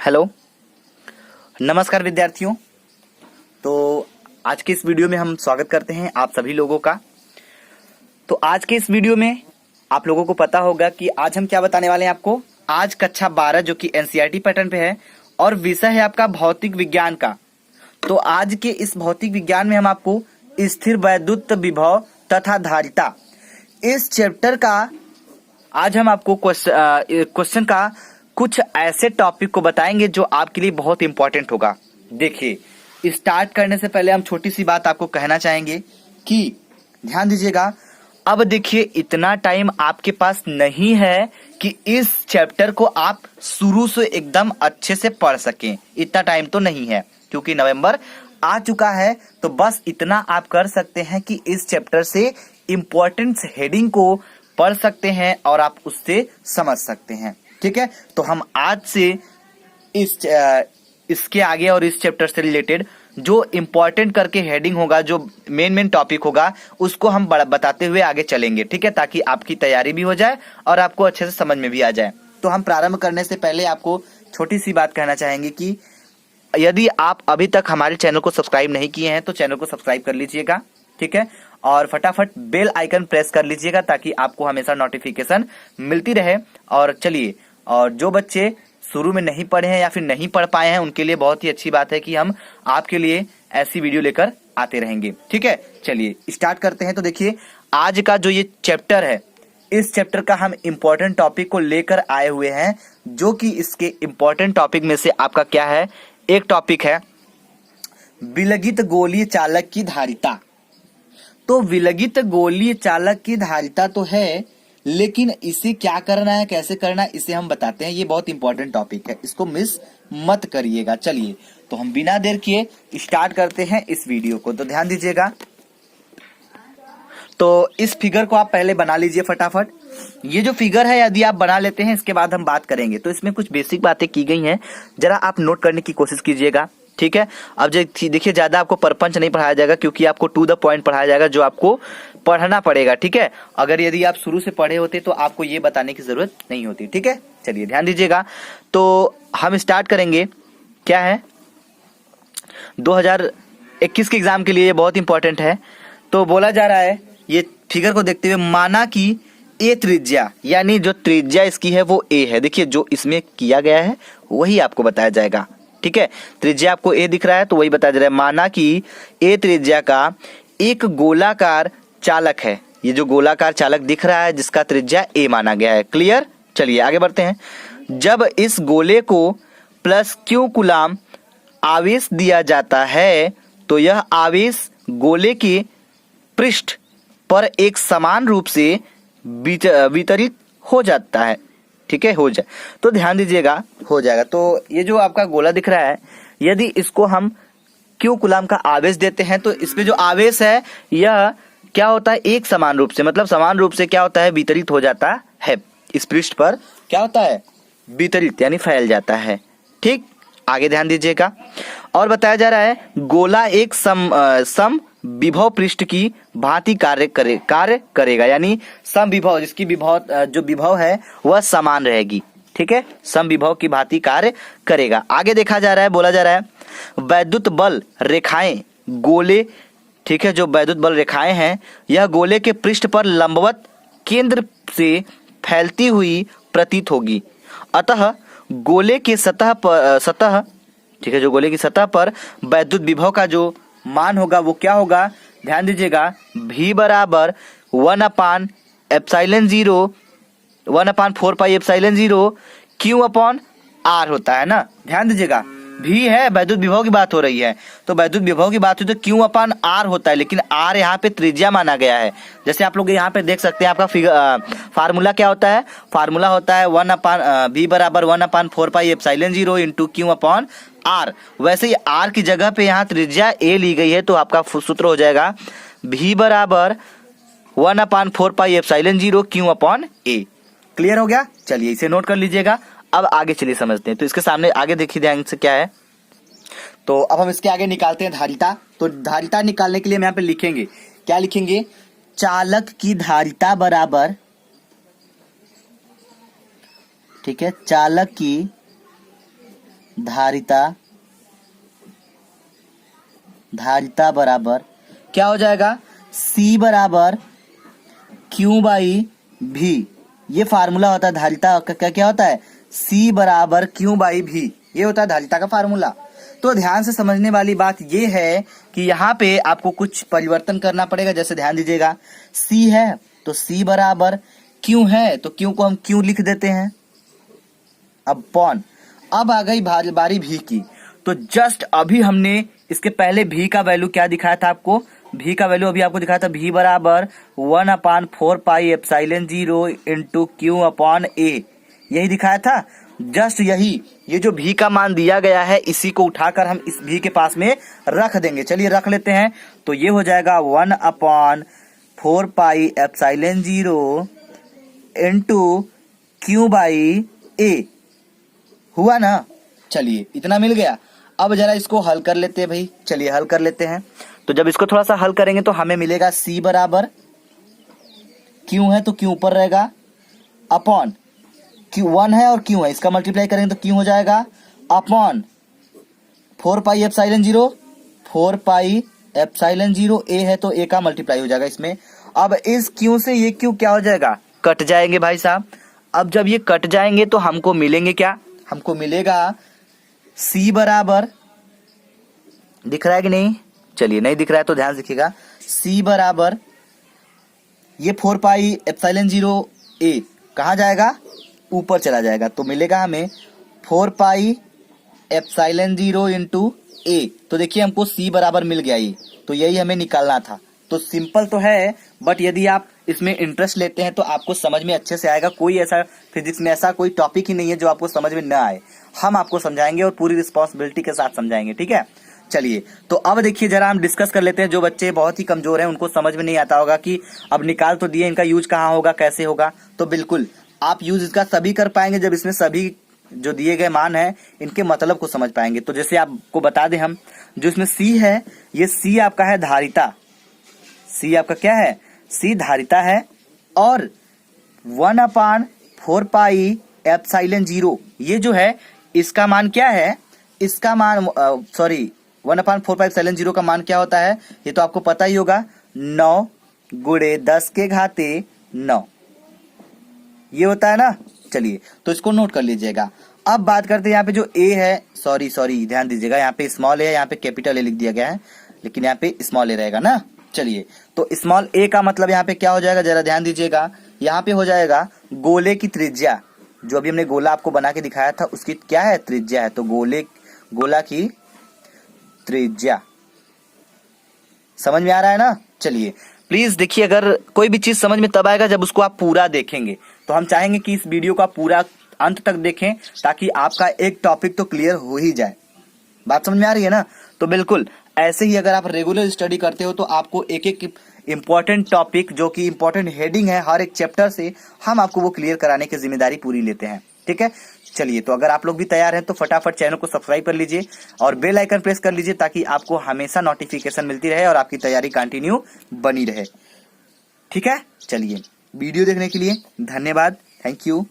Hello, नमस्कार विद्यार्थियों। तो आज के इस वीडियो में हम स्वागत करते हैं आप सभी लोगों का। तो आज के इस वीडियो में आप लोगों को पता होगा कि आज हम क्या बताने वाले हैं आपको। आज कक्षा 12 जो कि एनसीईआरटी पैटर्न पे है और विषय है आपका भौतिक विज्ञान का। तो आज के इस भौतिक विज्ञान में हम आपको स्थिर वैद्युत विभव तथा धारिता इस चैप्टर का आज हम आपको क्वेश्चन का कुछ ऐसे टॉपिक को बताएंगे जो आपके लिए बहुत इंपॉर्टेंट होगा। देखिए, स्टार्ट करने से पहले हम छोटी सी बात आपको कहना चाहेंगे कि ध्यान दीजिएगा। अब देखिए, इतना टाइम आपके पास नहीं है कि इस चैप्टर को आप शुरू से एकदम अच्छे से पढ़ सकें। इतना टाइम तो नहीं है क्योंकि नवंबर आ चुका है। तो बस इतना आप कर सकते हैं कि इस चैप्टर से इंपॉर्टेंस हेडिंग को पढ़ सकते हैं और आप उससे समझ सकते हैं। ठीक है, तो हम आज से इसके आगे और इस चैप्टर से रिलेटेड जो इंपॉर्टेंट करके हेडिंग होगा, जो मेन टॉपिक होगा, उसको हम बताते हुए आगे चलेंगे। ठीक है, ताकि आपकी तैयारी भी हो जाए और आपको अच्छे से समझ में भी आ जाए। तो हम प्रारंभ करने से पहले आपको छोटी सी बात कहना चाहेंगे कि यदि आप अभी तक हमारे चैनल को सब्सक्राइब नहीं किए हैं तो चैनल को सब्सक्राइब कर लीजिएगा। ठीक है, और फटाफट बेल आइकन प्रेस कर लीजिएगा ताकि आपको हमेशा नोटिफिकेशन मिलती रहे। और चलिए, और जो बच्चे शुरू में नहीं पढ़े हैं या फिर नहीं पढ़ पाए हैं उनके लिए बहुत ही अच्छी बात है कि हम आपके लिए ऐसी वीडियो लेकर आते रहेंगे। ठीक है, चलिए स्टार्ट करते हैं। तो देखिए, आज का जो ये चैप्टर है, इस चैप्टर का हम इंपॉर्टेंट टॉपिक को लेकर आए हुए हैं, जो कि इसके इंपॉर्टेंट टॉपिक में से आपका क्या है, एक टॉपिक है विलगित गोलीय चालक की धारिता। तो विलगित गोलीय चालक की धारिता तो है, लेकिन इसे क्या करना है, कैसे करना है, इसे हम बताते हैं। ये बहुत इंपॉर्टेंट टॉपिक है, इसको मिस मत करिएगा। चलिए, तो हम बिना देर किए स्टार्ट करते हैं इस वीडियो को। तो ध्यान दीजिएगा। तो इस फिगर को आप पहले बना लीजिए फटाफट। ये जो फिगर है, यदि आप बना लेते हैं, इसके बाद हम बात करेंगे। तो इसमें कुछ बेसिक बातें की गई हैं, जरा आप नोट करने की कोशिश कीजिएगा। ठीक है, अब देखिए, ज्यादा आपको परपंच नहीं पढ़ाया जाएगा क्योंकि आपको टू द पॉइंट पढ़ाया जाएगा, जो आपको पढ़ना पड़ेगा। ठीक है, अगर यदि आप शुरू से पढ़े होते तो आपको ये बताने की जरूरत नहीं होती। ठीक है, चलिए ध्यान दीजिएगा। तो हम स्टार्ट करेंगे। क्या है, 2021 के एग्जाम के लिए ये बहुत इंपॉर्टेंट है। तो बोला जा रहा है, ये फिगर को देखते हुए, माना कि ए त्रिज्या, यानी जो त्रिज्या इसकी है वो ए है। देखिए, जो इसमें किया गया है वही आपको बताया जाएगा। ठीक है, त्रिज्या आपको ए दिख रहा है तो वही बताया जा रहा है। माना कि ए त्रिज्या का एक गोलाकार चालक है। ये जो गोलाकार चालक दिख रहा है जिसका त्रिज्या ए माना गया है। क्लियर, चलिए आगे बढ़ते हैं। जब इस गोले को प्लस क्यू कूलाम आवेश दिया जाता है तो यह आवेश गोले के पृष्ठ पर एक समान रूप से वितरित हो जाता है। ठीक है, हो जाए तो ध्यान दीजिएगा, हो जाएगा। तो ये जो आपका गोला दिख रहा है, यदि इसको हम क्यू कूलाम का आवेश देते हैं तो इसमें जो आवेश है यह क्या होता है, एक समान रूप से, मतलब समान रूप से क्या होता है, वितरित हो जाता है। इस पृष्ठ पर क्या होता है, वितरित यानी फैल जाता है। ठीक, आगे ध्यान दीजिएगा। और बताया जा रहा है, गोला एक सम विभव पृष्ठ की भांति कार्य करेगा, यानी सम विभव, जिसकी विभव जो विभव है वह समान रहेगी। ठीक है, सम विभव की भांति कार्य करेगा। आगे देखा जा रहा है, बोला जा रहा है, वैद्युत बल रेखाएं गोले, ठीक है, जो वैद्युत बल रेखाएं हैं यह गोले के पृष्ठ पर लंबवत केंद्र से फैलती हुई प्रतीत होगी। अतः गोले के सतह ठीक है, जो गोले की सतह पर वैद्युत विभव का जो मान होगा वो क्या होगा, ध्यान दीजिएगा, V बराबर 1/4 pi epsilon 0 Q upon R होता है ना। ध्यान दीजिएगा, V है, वैद्युत विभव की बात हो रही है, तो वैद्युत विभव की बात हुई तो Q अपॉन R होता है, लेकिन R यहाँ पे त्रिज्या माना गया है। जैसे आप लोग यहाँ पे देख सकते हैं, आपका फार्मूला क्या होता है, फार्मूला होता है V बराबर 1/4 pi epsilon 0 into Q upon R। वैसे ही R की जगह पे यहाँ त्रिज्या A ली गई है, तो आपका सूत्र हो जाएगा V बराबर 1/4 pi epsilon 0 Q upon A। Clear हो गया, चलिए इसे नोट कर लीजिएगा। अब आगे चलिए समझते हैं। तो इसके सामने आगे देखिए ध्यान से क्या है। तो अब हम इसके आगे निकालते हैं धारिता। तो धारिता निकालने के लिए हम यहाँ पे लिखेंगे, क्या लिखेंगे, चालक की धारिता बराबर, ठीक है, चालक की धारिता बराबर क्या हो जाएगा, C बराबर Q बाई V। ये फार्मूला होता है धारिता का, क्या होता है, C बराबर Q बाई V, ये होता है धारिता का फार्मूला। तो ध्यान से समझने वाली बात ये है कि यहाँ पे आपको कुछ परिवर्तन करना पड़ेगा। जैसे ध्यान दीजिएगा, C है तो C बराबर Q है तो Q को हम Q लिख देते हैं अपॉन। अब आ गई बारी V की। तो जस्ट अभी हमने इसके पहले V का वैल्यू क्या दिखाया था आपको, V का वैल्यू अभी आपको दिखाया था V बराबर 1/4 pi epsilon 0 into Q upon A, यही दिखाया था। जस्ट यही, ये जो V का मान दिया गया है इसी को उठाकर हम इस V के पास में रख देंगे। चलिए रख लेते हैं। तो ये हो जाएगा 1/4 pi epsilon 0 into Q by A, हुआ ना। चलिए इतना मिल गया। अब जरा इसको हल कर लेते हैं भाई, चलिए हल कर लेते हैं। तो जब इसको थोड़ा सा हल करेंगे तो हमें मिलेगा C बराबर Q है तो Q ऊपर रहेगा अपॉन Q1 है और Q है, इसका मल्टीप्लाई करेंगे तो Q हो जाएगा upon 4 pi epsilon 0, 4 pi epsilon 0 A है तो A का मल्टीप्लाई हो जाएगा इसमें। अब इस Q से ये Q क्या हो जाएगा, कट जाएंगे भाई साहब। अब जब ये कट जाएंगे तो हमको मिलेंगे क्या, हमको मिलेगा C बराबर, दिख रहा है कि नहीं, चलिए नहीं दिख रहा है तो ध्यान से देखिएगा, C बराबर ये 4 पाई एप्सिलॉन 0 A कहाँ जाएगा, ऊपर चला जाएगा। तो मिलेगा हमें 4 पाई एप्सिलॉन 0 इंटू A। तो देखिए हमको C बराबर मिल गया ये, तो यही हमें निकालना था। तो सिंपल तो है, बट यदि आप इसमें इंटरेस्ट लेते हैं तो आपको समझ में अच्छे से आएगा। कोई ऐसा फिजिक्स में ऐसा कोई टॉपिक ही नहीं है जो आपको समझ में ना आए, हम आपको समझाएंगे और पूरी रिस्पॉन्सिबिलिटी के साथ समझाएंगे, ठीक है। चलिए तो अब देखिए जरा हम डिस्कस कर लेते हैं। जो बच्चे बहुत ही कमजोर हैं उनको समझ में नहीं आता होगा कि अब निकाल तो दिए, इनका यूज कहाँ होगा, कैसे होगा। तो बिल्कुल आप यूज इसका सभी कर पाएंगे जब इसमें सभी जो दिए गए मान है इनके मतलब को समझ पाएंगे। तो जैसे आपको बता दें हम, जो इसमें C है, ये C आपका है धारिता, C आपका क्या है, C धारिता है। और 1/4 पाई एप्सिलॉन 0 ये जो है इसका मान क्या है, इसका मान 1/4 पाई एप्सिलॉन 0 का मान क्या होता है, ये तो आपको पता ही होगा, 9 गुणे 10 के घाते 9, ये होता है ना। चलिए तो इसको नोट कर लीजिएगा। अब बात करते हैं यहाँ पे जो A है, सॉरी ध्यान दीजिएगा, यहाँ पे स्मॉल A है, यहाँ पे कैपिटल A लिख दिया गया है, लेकिन यहाँ पे स्मॉल A रहेगा ना। चलिए तो स्मॉल A का मतलब यहाँ पे क्या हो जाएगा, जरा ध्यान दीजिएगा, यहाँ पे हो जाएगा गोले की त्रिज्या। जो अभी हमने गोला आपको बना के दिखाया था उसकी क्या है, त्रिज्या है। तो गोला की त्रिज्या, समझ में आ रहा है ना। चलिए प्लीज देखिए, अगर कोई भी चीज समझ में तब आएगा जब उसको आप पूरा देखेंगे। तो हम चाहेंगे कि इस वीडियो का पूरा अंत तक देखें ताकि आपका एक टॉपिक तो क्लियर हो ही जाए। बात समझ में आ रही है ना। तो बिल्कुल ऐसे ही अगर आप रेगुलर स्टडी करते हो तो आपको एक एक इम्पोर्टेंट टॉपिक जो कि इम्पोर्टेंट हेडिंग है हर एक चैप्टर से, हम आपको वो क्लियर कराने की जिम्मेदारी पूरी लेते हैं, ठीक है। चलिए तो अगर आप लोग भी तैयार हैं तो फटाफट चैनल को सब्सक्राइब कर लीजिए और बेल आइकन प्रेस कर लीजिए ताकि आपको हमेशा नोटिफिकेशन मिलती रहे और आपकी तैयारी कंटिन्यू बनी रहे, ठीक है। चलिए वीडियो देखने के लिए धन्यवाद, थैंक यू।